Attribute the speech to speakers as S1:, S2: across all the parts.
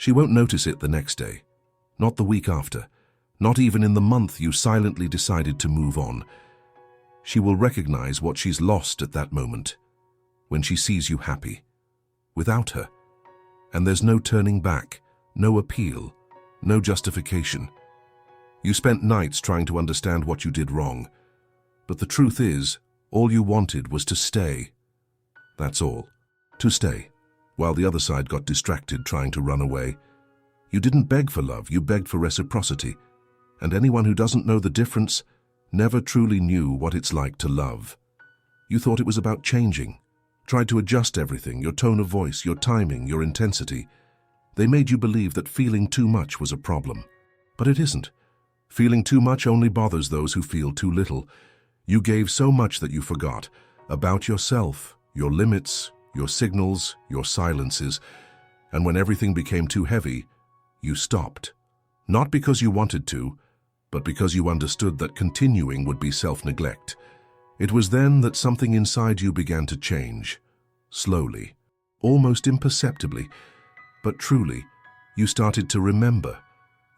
S1: She won't notice it the next day, not the week after, not even in the month you silently decided to move on. She will recognize what she's lost at that moment, when she sees you happy, without her. And there's no turning back, no appeal, no justification. You spent nights trying to understand what you did wrong, but the truth is, all you wanted was to stay. That's all. To stay, while the other side got distracted trying to run away. You didn't beg for love, you begged for reciprocity. And anyone who doesn't know the difference never truly knew what it's like to love. You thought it was about changing, tried to adjust everything, your tone of voice, your timing, your intensity. They made you believe that feeling too much was a problem. But it isn't. Feeling too much only bothers those who feel too little. You gave so much that you forgot about yourself, your limits, your signals, your silences. And when everything became too heavy, you stopped. Not because you wanted to, but because you understood that continuing would be self-neglect. It was then that something inside you began to change. Slowly, almost imperceptibly, but truly, you started to remember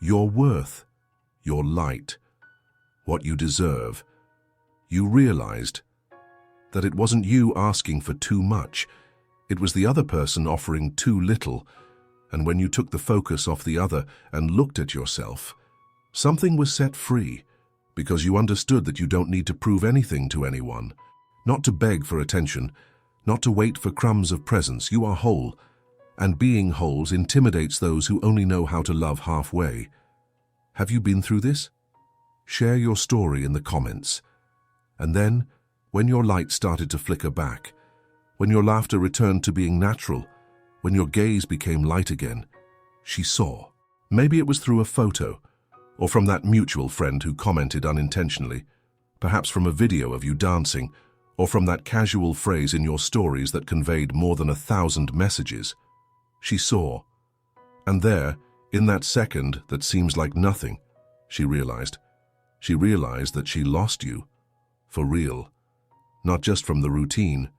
S1: your worth, your light, what you deserve. You realized that it wasn't you asking for too much, it was the other person offering too little. And when you took the focus off the other and looked at yourself, something was set free, because you understood that you don't need to prove anything to anyone, not to beg for attention, not to wait for crumbs of presence. You are whole, and being whole intimidates those who only know how to love halfway. Have you been through this? Share your story in the comments. And then, when your light started to flicker back, when your laughter returned to being natural, when your gaze became light again, she saw. Maybe it was through a photo, or from that mutual friend who commented unintentionally, perhaps from a video of you dancing, or from that casual phrase in your stories that conveyed more than 1,000 messages. She saw. And there, in that second that seems like nothing, she realized that she lost you, for real, not just from the routine,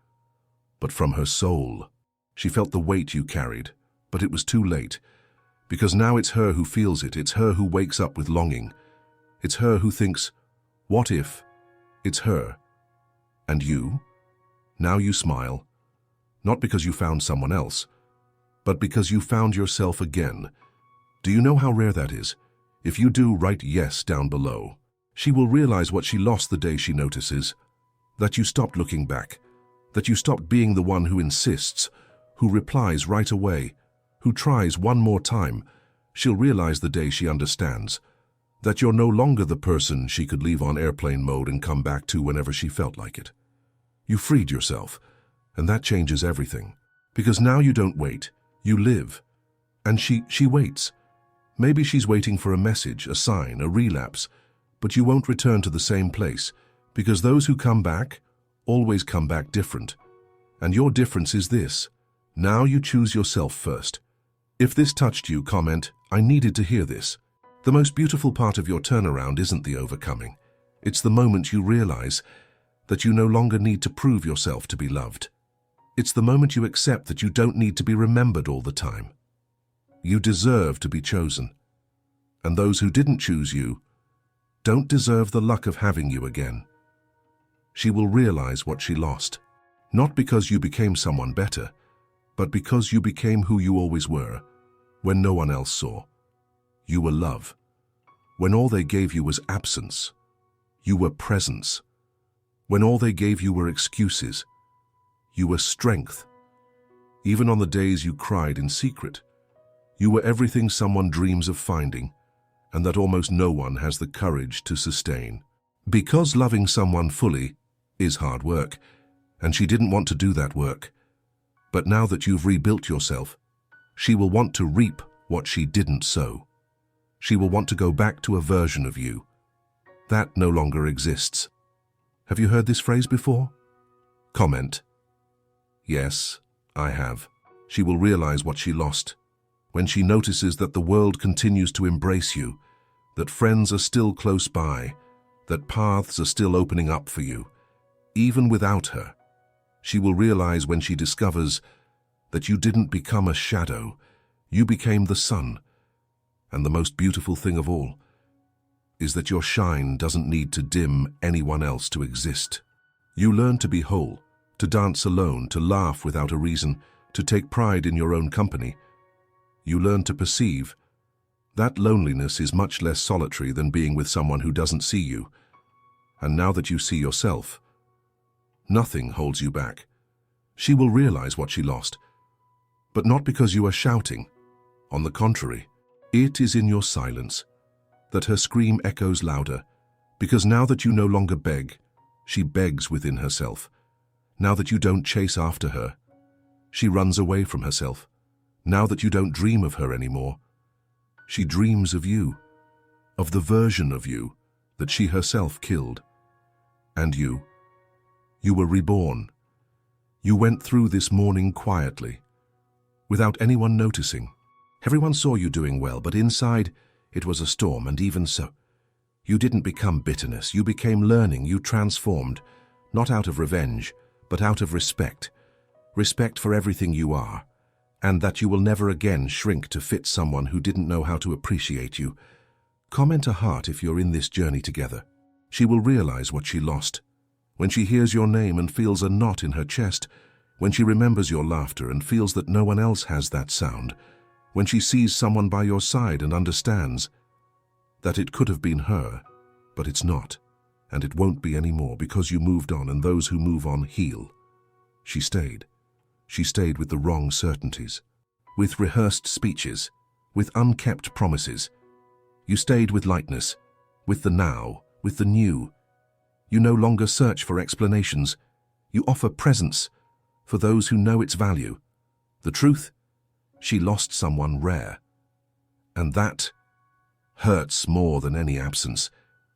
S1: but from her soul. She felt the weight you carried, but it was too late, because now it's her who feels it, it's her who wakes up with longing, it's her who thinks, what if? It's her. And you? Now you smile, not because you found someone else, but because you found yourself again. Do you know how rare that is? If you do, write yes down below. She will realize what she lost the day she notices, that you stopped looking back, that you stopped being the one who insists, who replies right away, who tries one more time. She'll realize the day she understands, that you're no longer the person she could leave on airplane mode and come back to whenever she felt like it. You freed yourself, and that changes everything, because now you don't wait, you live. And she waits. Maybe she's waiting for a message, a sign, a relapse, but you won't return to the same place, because those who come back always come back different. And your difference is this: now you choose yourself first. If this touched you, comment, I needed to hear this. The most beautiful part of your turnaround isn't the overcoming. It's the moment you realize that you no longer need to prove yourself to be loved. It's the moment you accept that you don't need to be remembered all the time. You deserve to be chosen. And those who didn't choose you don't deserve the luck of having you again. She will realize what she lost, not because you became someone better, but because you became who you always were, when no one else saw. You were love. When all they gave you was absence, you were presence. When all they gave you were excuses, you were strength. Even on the days you cried in secret, you were everything someone dreams of finding, and that almost no one has the courage to sustain. Because loving someone fully is hard work, and she didn't want to do that work. But now that you've rebuilt yourself, she will want to reap what she didn't sow. She will want to go back to a version of you that no longer exists. Have you heard this phrase before? Comment. Yes, I have. She will realize what she lost when she notices that the world continues to embrace you, that friends are still close by, that paths are still opening up for you, even without her. She will realize when she discovers that you didn't become a shadow, You became the sun. And the most beautiful thing of all is that your shine doesn't need to dim anyone else to exist. You learn to be whole, to dance alone, to laugh without a reason, to take pride in your own company. You learn to perceive. That loneliness is much less solitary than being with someone who doesn't see you. And now that you see yourself, nothing holds you back. She will realize what she lost, but not because you are shouting. On the contrary, it is in your silence that her scream echoes louder, because now that you no longer beg, she begs within herself. Now that you don't chase after her, she runs away from herself. Now that you don't dream of her anymore, she dreams of you, of the version of you that she herself killed. And you were reborn. You went through this morning quietly, without anyone noticing. Everyone saw you doing well, but inside it was a storm, and even so, you didn't become bitterness. You became learning. You transformed, not out of revenge, but out of respect. Respect for everything you are, and that you will never again shrink to fit someone who didn't know how to appreciate you. Comment a heart if you're in this journey together. She will realize what she lost. When she hears your name and feels a knot in her chest, when she remembers your laughter and feels that no one else has that sound, when she sees someone by your side and understands that it could have been her, but it's not, and it won't be anymore because you moved on, and those who move on heal. She stayed. She stayed with the wrong certainties, with rehearsed speeches, with unkept promises. You stayed with lightness, with the now, with the new. You no longer search for explanations. You offer presence for those who know its value. The truth? She lost someone rare. And that hurts more than any absence.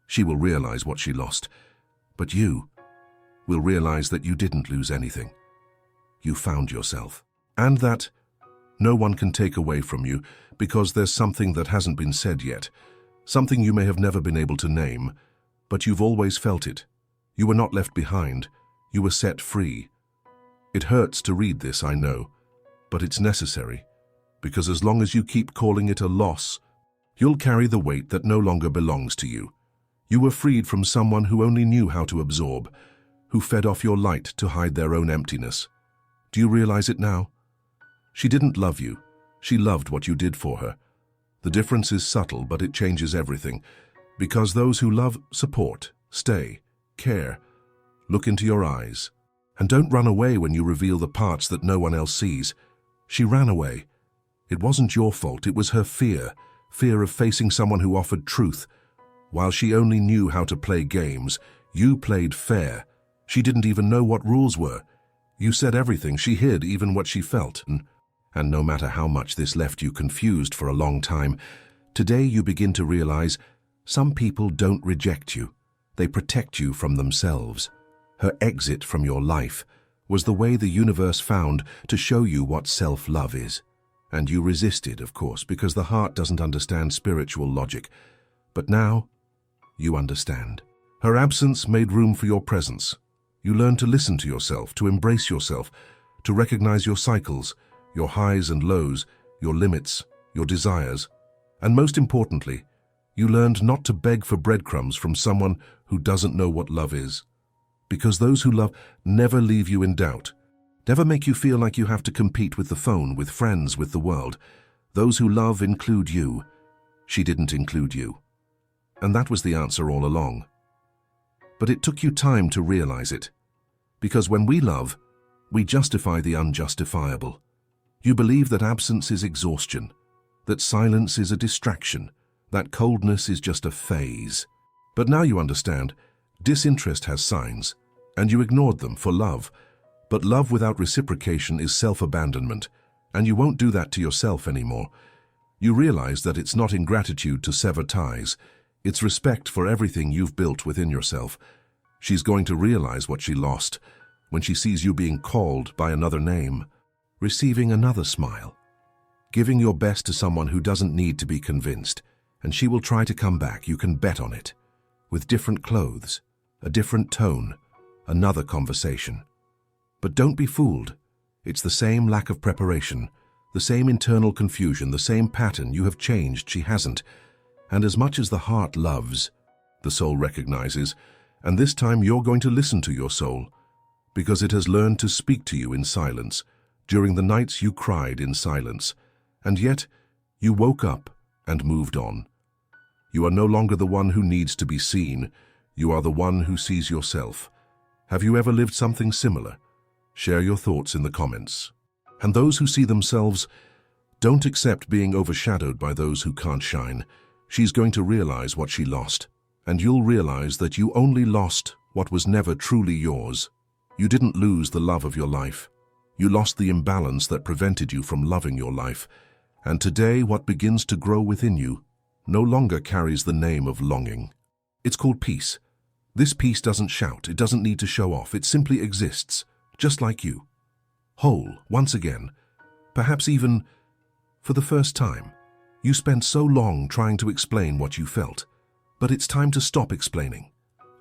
S1: She will realize what she lost. But you will realize that you didn't lose anything. You found yourself. And that no one can take away from you, because there's something that hasn't been said yet. Something you may have never been able to name, but you've always felt it. You were not left behind. You were set free. It hurts to read this, I know, but it's necessary. Because as long as you keep calling it a loss, you'll carry the weight that no longer belongs to you. You were freed from someone who only knew how to absorb, who fed off your light to hide their own emptiness. Do you realize it now? She didn't love you. She loved what you did for her. The difference is subtle, but it changes everything. Because those who love support, stay, care, look into your eyes. And don't run away when you reveal the parts that no one else sees. She ran away. It wasn't your fault, it was her fear of facing someone who offered truth. While she only knew how to play games, you played fair. She didn't even know what rules were. You said everything, she hid even what she felt. And no matter how much this left you confused for a long time, today you begin to realize some people don't reject you. They protect you from themselves. Her exit from your life was the way the universe found to show you what self-love is. And you resisted, of course, because the heart doesn't understand spiritual logic. But now, you understand. Her absence made room for your presence. You learned to listen to yourself, to embrace yourself, to recognize your cycles, your highs and lows, your limits, your desires. And most importantly, you learned not to beg for breadcrumbs from someone who doesn't know what love is. Because those who love never leave you in doubt. Never make you feel like you have to compete with the phone, with friends, with the world. Those who love include you. She didn't include you. And that was the answer all along. But it took you time to realize it. Because when we love, we justify the unjustifiable. You believe that absence is exhaustion, that silence is a distraction, that coldness is just a phase. But now you understand, disinterest has signs, and you ignored them for love. But love without reciprocation is self-abandonment, and you won't do that to yourself anymore. You realize that it's not ingratitude to sever ties, it's respect for everything you've built within yourself. She's going to realize what she lost when she sees you being called by another name, receiving another smile, giving your best to someone who doesn't need to be convinced, and she will try to come back, you can bet on it, with different clothes, a different tone, another conversation. But don't be fooled. It's the same lack of preparation, The same internal confusion, the same pattern. You have changed, she hasn't. And as much as the heart loves, the soul recognizes, and this time you're going to listen to your soul, because it has learned to speak to you in silence, during the nights you cried in silence, and yet you woke up and moved on. You are no longer the one who needs to be seen, you are the one who sees yourself. Have you ever lived something similar? Share your thoughts in the comments. And those who see themselves, don't accept being overshadowed by those who can't shine. She's going to realize what she lost, and you'll realize that you only lost what was never truly yours. You didn't lose the love of your life. You lost the imbalance that prevented you from loving your life. And today, what begins to grow within you no longer carries the name of longing. It's called peace. This peace doesn't shout, it doesn't need to show off, it simply exists, just like you. Whole, once again, perhaps even for the first time. You spent so long trying to explain what you felt, but it's time to stop explaining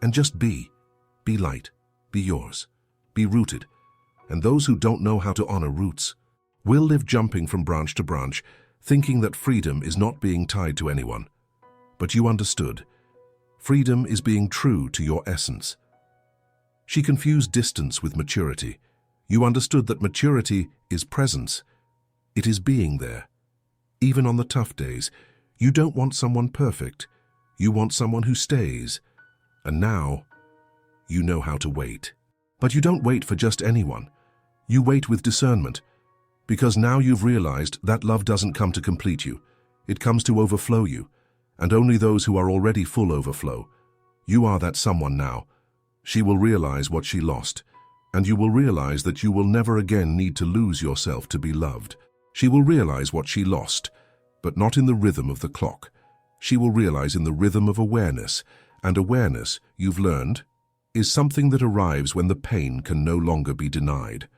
S1: and just be. Be light, be yours, be rooted. And those who don't know how to honor roots will live jumping from branch to branch, thinking that freedom is not being tied to anyone. But you understood. Freedom is being true to your essence. She confused distance with maturity. You understood that maturity is presence. It is being there. Even on the tough days, you don't want someone perfect. You want someone who stays. And now, you know how to wait. But you don't wait for just anyone. You wait with discernment. Because now you've realized that love doesn't come to complete you. It comes to overflow you. And only those who are already full overflow. You are that someone now. She will realize what she lost. And you will realize that you will never again need to lose yourself to be loved. She will realize what she lost, but not in the rhythm of the clock. She will realize in the rhythm of awareness, and awareness, you've learned, is something that arrives when the pain can no longer be denied.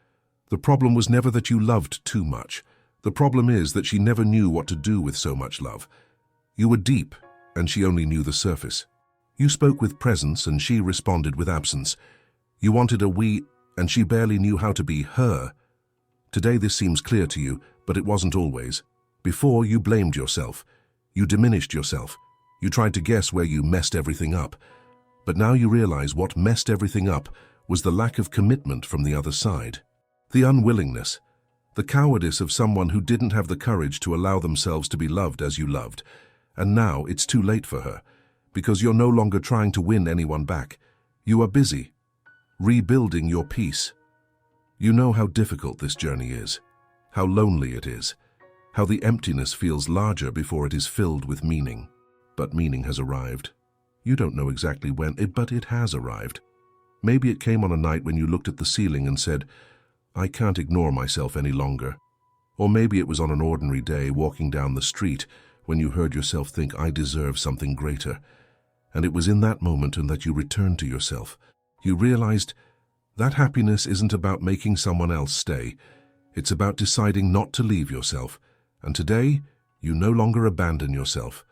S1: The problem was never that you loved too much. The problem is that she never knew what to do with so much love. You were deep, and she only knew the surface. You spoke with presence, and she responded with absence. You wanted a we, and she barely knew how to be her. Today this seems clear to you, but it wasn't always. Before, you blamed yourself. You diminished yourself. You tried to guess where you messed everything up. But now you realize what messed everything up was the lack of commitment from the other side. The unwillingness. The cowardice of someone who didn't have the courage to allow themselves to be loved as you loved. And now it's too late for her, because you're no longer trying to win anyone back. You are busy rebuilding your peace. You know how difficult this journey is, how lonely it is, how the emptiness feels larger before it is filled with meaning. But meaning has arrived. You don't know exactly when, but it has arrived. Maybe it came on a night when you looked at the ceiling and said, I can't ignore myself any longer. Or maybe it was on an ordinary day walking down the street when you heard yourself think, I deserve something greater. And it was in that moment and that you returned to yourself. You realized that happiness isn't about making someone else stay. It's about deciding not to leave yourself. And today, you no longer abandon yourself.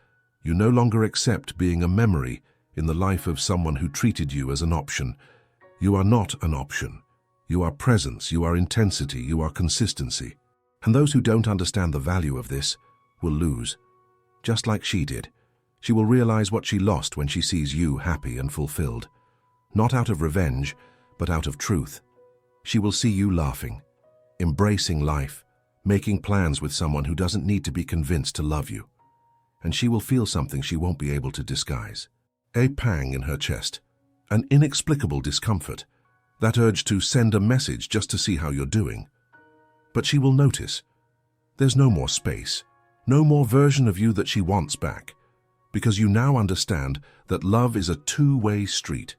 S1: You no longer accept being a memory in the life of someone who treated you as an option. You are not an option. You are presence, you are intensity, you are consistency. And those who don't understand the value of this will lose. Just like she did. She will realize what she lost when she sees you happy and fulfilled. Not out of revenge, but out of truth. She will see you laughing, embracing life, making plans with someone who doesn't need to be convinced to love you. And she will feel something she won't be able to disguise. A pang in her chest, an inexplicable discomfort, that urge to send a message just to see how you're doing. But she will notice. There's no more space, no more version of you that she wants back, because you now understand that love is a two-way street.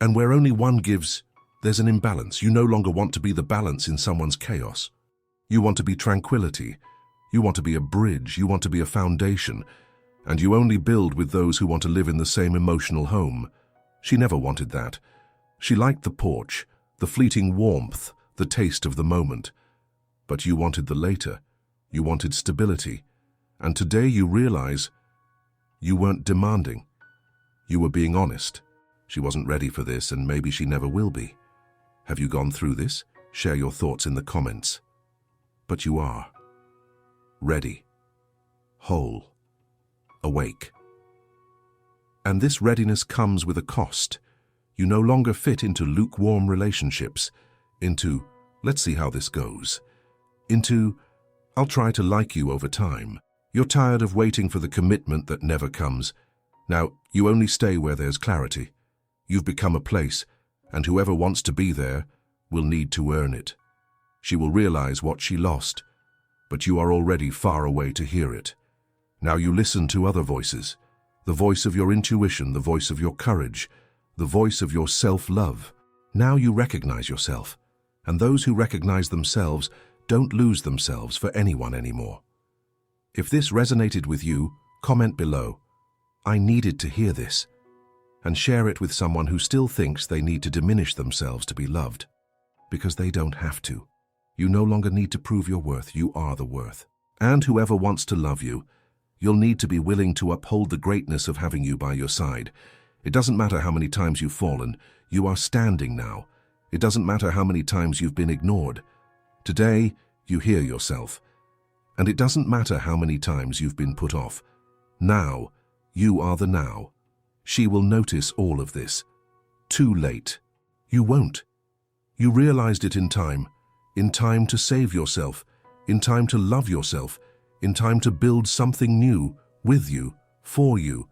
S1: And where only one gives, there's an imbalance. You no longer want to be the balance in someone's chaos. You want to be tranquility. You want to be a bridge. You want to be a foundation. And you only build with those who want to live in the same emotional home. She never wanted that. She liked the porch, the fleeting warmth, the taste of the moment. But you wanted the later. You wanted stability. And today you realize you weren't demanding. You were being honest. She wasn't ready for this, and maybe she never will be. Have you gone through this? Share your thoughts in the comments. But you are. ready, whole, awake. And this readiness comes with a cost. You no longer fit into lukewarm relationships, into, let's see how this goes, into, I'll try to like you over time. You're tired of waiting for the commitment that never comes. Now, you only stay where there's clarity. You've become a place, and whoever wants to be there will need to earn it. She will realize what she lost, but you are already far away to hear it. Now you listen to other voices, the voice of your intuition, the voice of your courage, the voice of your self-love. Now you recognize yourself, and those who recognize themselves don't lose themselves for anyone anymore. If this resonated with you, comment below, "I needed to hear this," and share it with someone who still thinks they need to diminish themselves to be loved, because they don't have to. You no longer need to prove your worth, you are the worth. And whoever wants to love you, you'll need to be willing to uphold the greatness of having you by your side. It doesn't matter how many times you've fallen, you are standing now. It doesn't matter how many times you've been ignored. Today, you hear yourself. And it doesn't matter how many times you've been put off. Now, you are the now. She will notice all of this. Too late. You won't. You realized it in time to save yourself, in time to love yourself, in time to build something new with you, for you.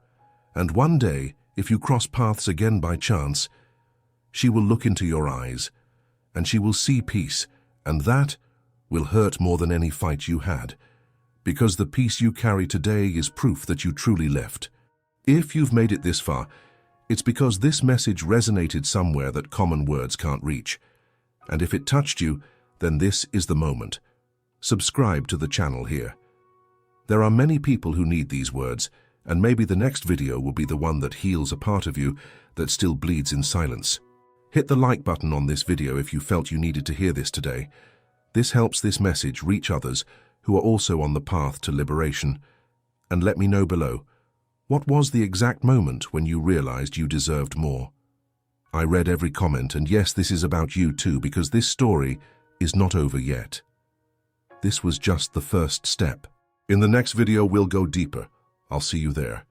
S1: And one day, if you cross paths again by chance, she will look into your eyes, and she will see peace, and that will hurt more than any fight you had, because the peace you carry today is proof that you truly left. If you've made it this far, it's because this message resonated somewhere that common words can't reach. And if it touched you, then this is the moment. Subscribe to the channel here. There are many people who need these words, and maybe the next video will be the one that heals a part of you that still bleeds in silence. Hit the like button on this video if you felt you needed to hear this today. This helps this message reach others who are also on the path to liberation. And let me know below, what was the exact moment when you realized you deserved more? I read every comment, and yes, this is about you too, because this story is not over yet. This was just the first step. In the next video, we'll go deeper. I'll see you there.